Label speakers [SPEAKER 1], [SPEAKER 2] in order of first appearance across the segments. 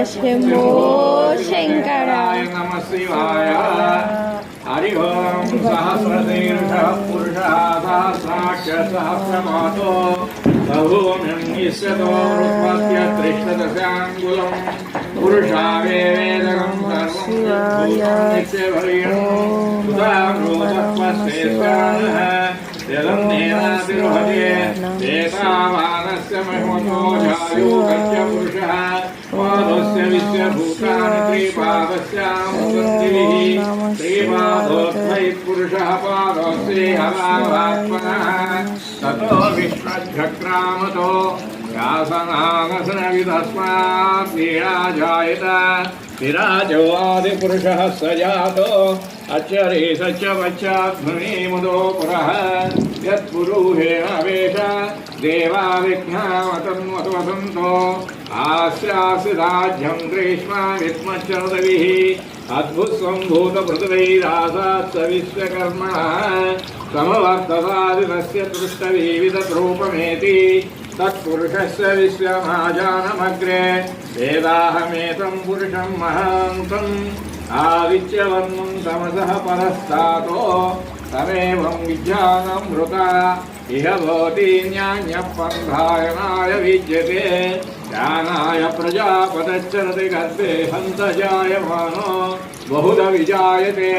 [SPEAKER 1] శంభో శంకరాయ
[SPEAKER 2] నమః శివాయ. హరి ఓం. సహస్రశీర్ష పురుష సహస్రాక్ష సహస్రమాతో బహూమ్యం ఈశ్వతో రూపస్య త్రిష్టదశాంగులం పురుషావేదకం సర్వం నిత్యవర్యం సుధామృతపశ్చేష్టానః జగన్నేనాతిర్హతే ఏతావానస్య మహిమతో జాయోగస్య పురుషః పాదస్య విశ్వభూతాని త్రిపాదస్యాముపత్తిః త్రిపాదోత్థై పురుషః పాదస్య హలావాత్మనః తతో విశ్వచక్రామతో వ్యాసనానసన విదస్మాత్ విరాజాయత విరాజో ఆదిపురుషः స జాతో అచ్చరే సచ్చ పశ్చాత్మనే ముదో పురః యత్పురుషేణ వేష దేవా విఘ్నామతన్వతంతో ఆశ్రాసి రాజ్యం గ్రీష్మా విస్మచ్చరదవిః అద్భుత్సంభూత పృథివైరాసాత్ స విశ్వకర్మణః సమవర్తతాదితస్య దృష్టవివిధరూపమేతి తత్పురుషస్య విశ్వమాజానమగ్రే వేదాహమేతం పురుషం మహాంతం ఆదిత్యవర్ణం తమసః పరస్తాతో తమేవం విజ్ఞానమృత ఇహ భవతి న్యాయపంధాయనాయ విద్యతే జ్ఞానాయ ప్రజాపతశ్చరతి గర్భే హంత జాయమానో బహుధ విజాయతే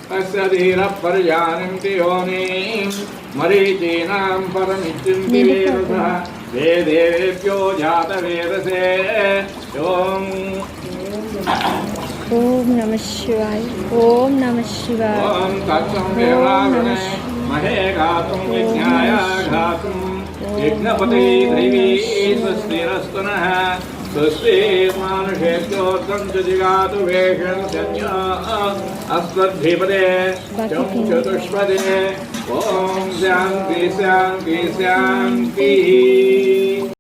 [SPEAKER 2] తస్య ధీరః పర్యానింతి యోనిం మరీచీనాం పరమిచ్చింతి వేదసః వేదేభ్యో జాతవేదసే. ఓం
[SPEAKER 1] ఓం నమః శివాయ. ఓం నమః శివాయ.
[SPEAKER 2] ఓం తత్సం దేవావృణే మహే గాతుం విజ్ఞాయ గాతుం యజ్ఞపతే దైవీ స్వస్తిరస్తనః స్వస్తి మానుషేభ్యోర్ధం చ జిగాతు వేషం ధన్యా అస్మద్ధిపదే చం చతుష్పదే. ఓం శాంతి శాంతి శాంతి.